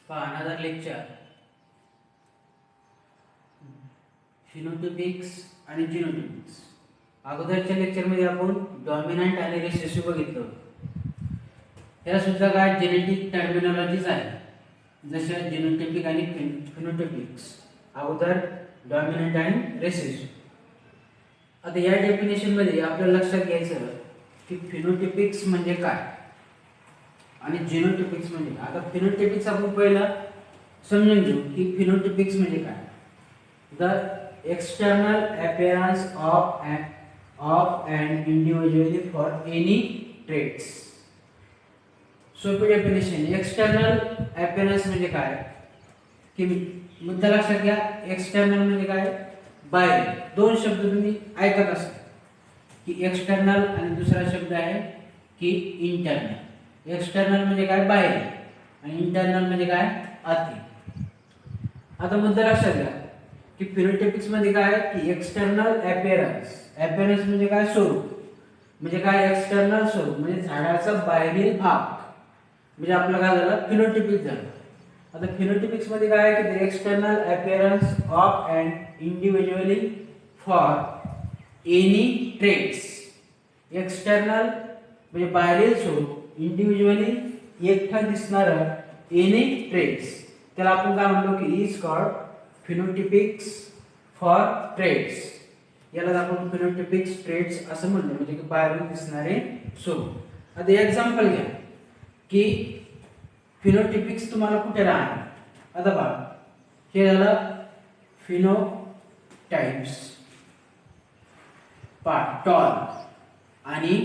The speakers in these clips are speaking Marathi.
Another lecture फिनोटाइपिक्स आणि जीनोटाइपिक्स. अगोदरच्या लेक्चरमध्ये आपण डॉमिनंट आणि रिसेसिव्ह बघितलं. या सुद्धा काय जेनेटिक टर्मिनॉलॉजीज आहे, जसे जीनोटाइपिक आणि फिनोटाइपिक्स. अगोदर डॉमिनंट आणि रिसेसिव्ह. आता या डेफिनेशन मध्ये आपल्याला लक्षात घ्यायचं की फिनोटाइपिक्स म्हणजे काय आणि जीनोटाइपिक्स म्हणजे काय. आता फिनोटाइपिक्स आपण पहिला समजून घेऊ की फिनोटाइपिक्स म्हणजे काय. The external appearance of an individual for any traits. सोपी डेफिनेशन. एक्सटर्नल अपीयरन्स म्हणजे काय की मुद्दा लक्षात घ्या. एक्सटर्नल म्हणजे काय, बाहेर. दोन शब्द तुम्ही ऐकत असाल की एक्सटर्नल आणि दुसरा शब्द आहे की इंटरनल. एक्सटर्नल म्हणजे काय, बाहेर, आणि इंटरनल म्हणजे काय, आतील. आता मुद्दा लक्षात घ्या की फिनोटाइपिक्स मध्ये काय की एक्सटर्नल अपीयरन्स. अपीयरन्स म्हणजे काय, स्वरूप. म्हणजे काय, एक्सटर्नल स्वरूप म्हणजे झाडाचा बाहेरील भाग. म्हणजे आपलं काय झालं, फिनोटाइपिक झालं. आता फिनोटाइपिक्स मध्ये काय आहे की external appearance of an individually for any traits. External म्हणजे बाहेरील स्वरूप, इंडिव्हिज्युअली एकटा दिसणारा एनी ट्रेट्स, त्याला आपण काय म्हणतो की इज कॉल्ड फिनोटाइपिक्स फॉर ट्रेट्स. याला आपण फिनोटाइपिक्स ट्रेट्स असं म्हणतो, म्हणजे की बाहेरून दिसणारे स्वरूप. आता एक्झाम्पल घ्या की फिनोटाइपिक्स तुम्हाला कुठे राहणार. आता बघा, हे झालं फिनोटाइप्स पार्ट, टॉल आणि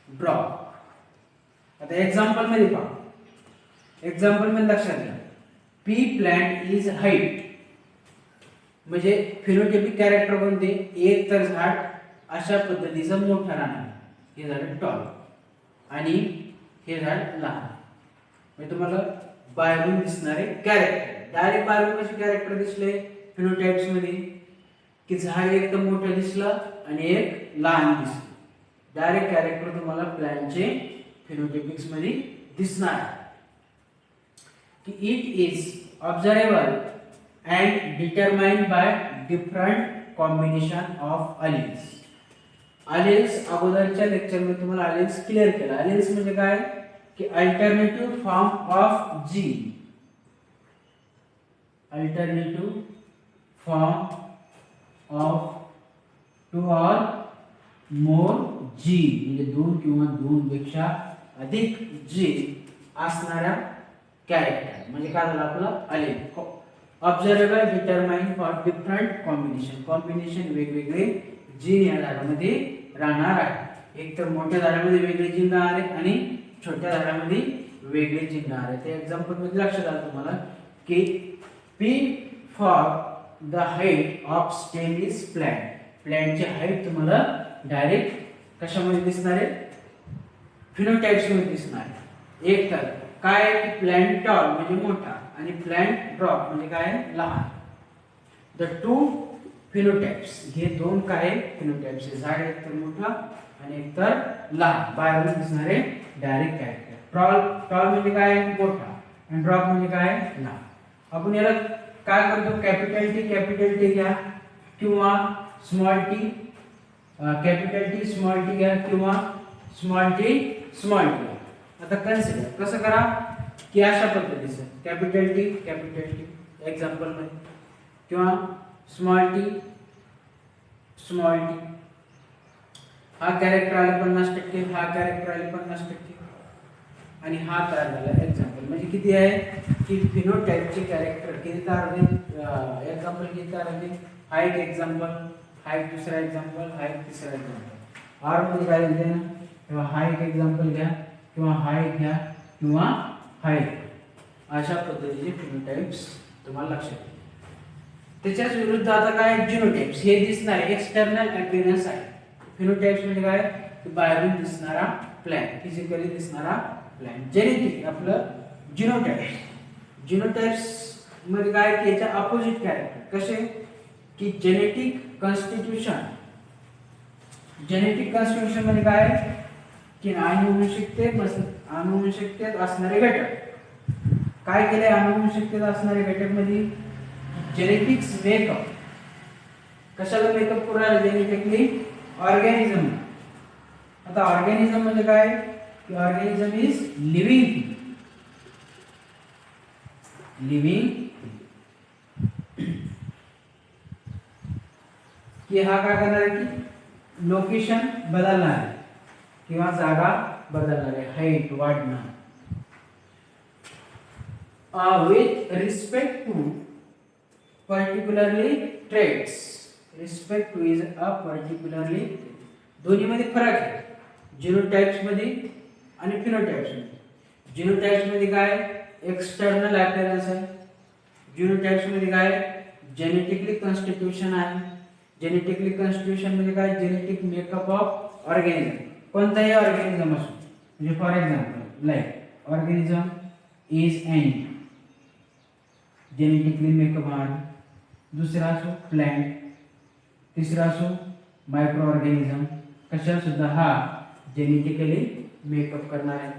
ड्रॉप. आता एक्झाम्पल मध्ये पहा. एक्झाम्पल मध्ये लक्षात घ्या, पी प्लांट इज हाईट. म्हणजे फिनोटाइपिक कॅरेक्टर कोणते, एक तर झाड अशा पद्धतीचं मोठं राहणार, हे झाड टॉल, आणि हे झाड लहान. म्हणजे तुम्हाला बाहेरून दिसणारे कॅरेक्टर. डायरेक्ट बाहेरून कसे कॅरेक्टर दिसले फिनोटाइप्स मध्ये की झाड एकदम मोठं दिसलं आणि एक लहान दिसलं. डायरेक्ट कॅरेक्टर तुम्हाला प्लांटचे फिनोटाइपिक्स मध्ये दिसणार की it is observable and determined by different combination of alleles. Alleles अगोदरच्या लेक्चर मध्ये तुम्हाला अलिल्स क्लिअर केला. अलिल्स म्हणजे काय की alternative form of gene. Alternative form of to or more gene, म्हणजे दोन किंवा दोन पेक्षा अधिक जीन असणाऱ्या कॅरेक्टर, म्हणजे काय झालं आपलं allele. Observable determined for different combination. Combination वेगवेगळे जीन या झाडामध्ये राहणार आहे. एक तर मोठ्या झाडामध्ये वेगळे जीन राहणार आहे आणि छोट्या झाडामध्ये वेगळे जीन राहणार आहे. ते एक्झाम्पल मध्ये लक्षात आलं तुम्हाला की P for the height of stem is plant. प्लांटची हाईट तुम्हाला डायरेक्ट कशामध्ये दिसणार आहे, फिनोटाइप्स मध्ये दिसणार आहे. एक तर काय प्लांट टॉल म्हणजे मोठा आणि प्लांट ड्रॉप म्हणजे काय, लहान. द टू फिनोटाइप्स, हे दोन काय फिनोटाइप्स. झाड एक तर मोठा आणि एक तर लहान, बाहेरून दिसणारे डायरेक्ट कॅरेक्टर. टॉल म्हणजे काय, मोठा, आणि ड्रॉप म्हणजे काय, लहान. आपण याला काय करतो, कॅपिटल टी घ्या किंवा small T, capital T small T घ्या किंवा स्मॉल टी स्मॉल टी. आता कन्सिडर कसं करा की अशा पद्धतीचं कॅपिटल टी एक्झाम्पल मध्ये, किंवा स्मॉल टी. हा कॅरेक्टर आले 50%, हा कॅरेक्टर आले 50%, आणि हा तयार झाला एक्झाम्पल. म्हणजे किती आहे की फिनोटाइपचे कॅरेक्टर किती तयार होते, एक्झाम्पल किती तयार होते. हा एक एक्झाम्पल, हा एक दुसरा एक्झाम्पल, हा एक तिसरा एक्झाम्पल. आर मध्ये काय होते ना, किंवा हा एक एक्झाम्पल घ्या किंवा हा एक घ्या किंवा हा एक. अशा पद्धतीचे फिनोटाइप्स तुम्हाला लक्षात येईल. त्याच्याच विरुद्ध आता काय, जीनोटाइप्स. हे दिसणारे एक्सटर्नल अपीयरन्स आहे. फिनोटाइप्स म्हणजे काय, बाहेरून दिसणारा प्लांट, फिजिकली दिसणारा प्लांट. जेनेटिक आपलं जीनोटाइप्स. जीनोटाइप्स मध्ये काय की याच्या अपोजिट कॅरेक्टर कसे की जेनेटिक कॉन्स्टिट्यूशन. जेनेटिक कॉन्स्टिट्यूशन म्हणजे काय की अनुवंशिकतेत असणारे घटक. काय केले अनुवंशिकतेत असणाऱ्या घटक मध्ये जेनेटिक्स मेकअप कशाला मेकअप करू राहिले जेनेटिकली ऑर्गॅनिझम. आता ऑर्गॅनिझम म्हणजे काय की ऑर्गॅनिझम इज लिव्हिंग की हा काय करणार आहे की लोकेशन बदलणार आहे किंवा जागा बदलणार आहे हाईट वाढणं with respect to particularly traits. Respect to is a particularly दोन्ही मध्ये फरक आहे जीनोटाइप्स मध्ये आणि फिनोटाइप्स मध्ये. जीनोटाइप्स मध्ये काय एक्सटर्नल अपीअरन्स आहे, जीनोटाइप्स मध्ये काय जेनेटिकली कॉन्स्टिट्यूशन आहे. जेनेटिकली कॉन्स्टिट्यूशन मध्ये काय जेनेटिक मेकअप ऑफ ऑर्गॅनिझम. कोणताही ऑर्गॅनिझम असो म्हणजे for example like organism is any genetically makeup आहे. दुसरा असो प्लांट, तिसरा असो मायक्रो ऑर्गॅनिझम कशा सुद्धा हा जेनेटिकली मेकअप करणार आहे.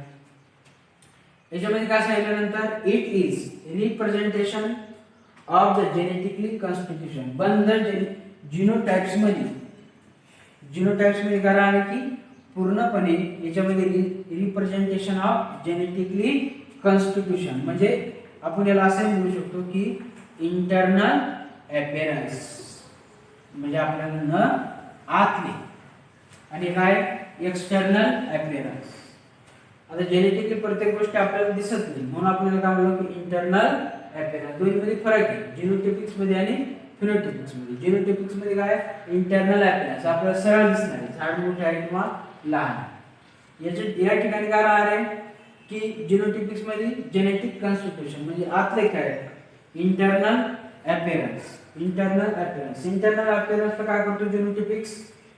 याच्यामध्ये काय सांगितल्यानंतर it is representation of the genetically constitution. बंद जीनोटाइप्स मध्ये काय आहे की पूर्णपणे याच्यामध्ये रिप्रेझेंटेशन ऑफ जेनेटिकली कॉन्स्टिट्यूशन म्हणजे आपण याला असं म्हणू शकतो की इंटरनल अपीअरन्स म्हणजे आपल्याला न आतले आणि काय एक्सटर्नल अपीअरन्स. आता जेनेटिकली प्रत्येक गोष्ट आपल्याला दिसत नाही म्हणून आपल्याला काय म्हणलं की इंटरनल अपीअरन्स. दोन्ही मध्ये फरक आहे जीनोटाइप्स मध्ये आणि फिनोटाइप्स मध्ये. जीनोटाइप्स मध्ये काय इंटरनल अपीअरन्स आपल्याला सरळ दिसणार आहे झाड मोठे आहे किंवा लहान. या ठिकाणी काय राहणार आहे की जीनोटाइप्स मध्ये जेनेटिक कॉन्स्टिट्यूशन म्हणजे आतले काय इंटरनल अपीअरन्स. इंटरनल अपीअरन्स काय करतो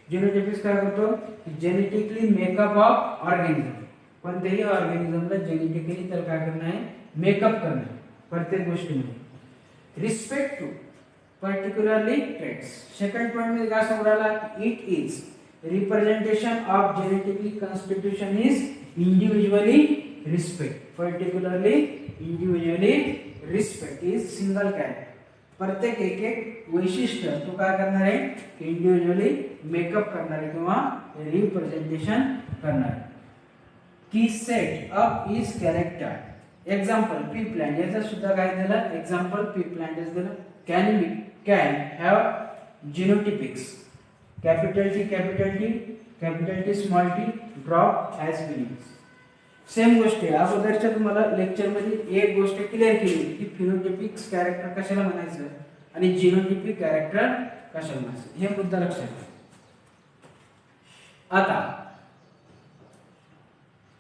जीनोटाइप्स काय करतो जेनेटिकली मेकअप ऑफ ऑर्गॅनिझम. कोणत्याही ऑर्गॅनिझमला जेनेटिकली तर काय करणं आहे मेकअप करणं प्रत्येक गोष्टीमध्ये. Respect to particularly traits. Second point मध्ये काय सांगूला it is representation of genetically constitution is individually respect. Particularly individually respect is single character. प्रत्येक एक वैशिष्ट्य तो काय करणार आहे इंडिव्हिज्युअली मेकअप करणार आहे किंवा रिप्रेझेंटेशन करणार आहे. की set up is character. Example P plant याचा सुद्धा काय दिलं एक्झाम्पल पी प्लांट इज दिलं can have genotypics capital T small t drop as beginnings. Same गोष्ट आहे अगोदरच्या तुम्हाला लेक्चर मध्ये एक गोष्ट क्लिअर केली की फिनोटाइपिक्स कॅरेक्टर कशाला म्हणायचं आणि जीनोटाइपिक कॅरेक्टर कशाला म्हणायचं हे मुद्दा लक्षात घ्या.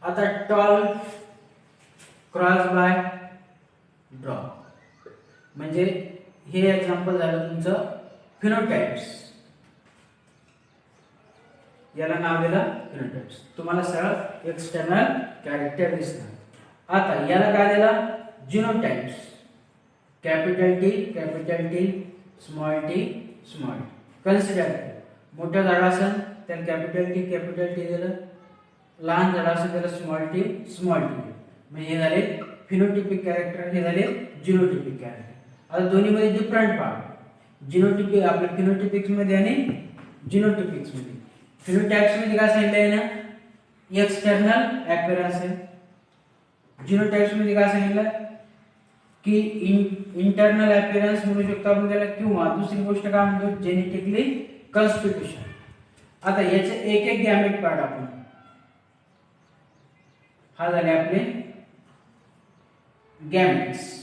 आता टॉल क्रॉस बाय ड्रॉप म्हणजे हे एक्झाम्पल झालं तुमचं फिनोटाइप्स. याला नाव दिलं फिनोटाइप्स. तुम्हाला सरळ एक्सटर्नल कॅरेक्टर दिसणार. आता याला काय दिलं genotypes. Capital T small T. Consider मोठं झाड असेल त्याला कॅपिटल टी दिलं, लहान झाड असेल त्याला स्मॉल टी म्हणजे हे झाले फिनोटाइपिक कॅरेक्टर, हे झाले जीनोटाइपिक कॅरेक्टर. आता दोन्ही मध्ये डिफरंट पार्ट जीनोटाइपिक आपल्या फिनोटाइपिक्स मध्ये आणि जीनोटाइपिक्स मध्ये. फिनोटाइप्स मध्ये काय सांगितलंय ना एक्सटर्नल अपीअरन्स आहे. जीनोटाइप्स मध्ये काय सांगितलं की इंटरनल अपीअरन्स म्हणू शकतो आपण त्याला किंवा दुसरी गोष्ट काय म्हणतो जेनेटिकली कॉन्स्टिट्यूशन. आता याचे एक गॅमेट पार्ट आपण हा झाले आपले गॅमेट्स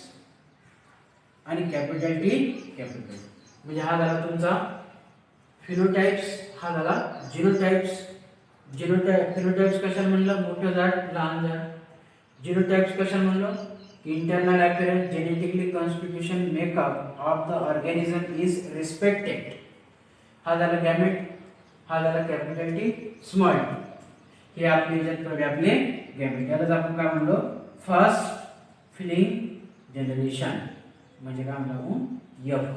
आणि कॅपिटल टी म्हणजे हा झाला तुमचा फिनोटाइप्स, हा झाला जीनोटाइप्स. फिनोटाइप्स कशाला म्हणलं मोठं झाड लहान झाड. जीनोटाइप्स कशाला म्हणलं internal appearance genetically constitution makeup of the organism is respected. हा झाला गॅमेट, हा झाला कॅपिटल टी स्मॉल टी. हे आपले आपले गॅमेट. यालाच आपण काय म्हणलो फर्स्ट फिलिंग जनरेशन म्हणजे काय म्हणतो आपण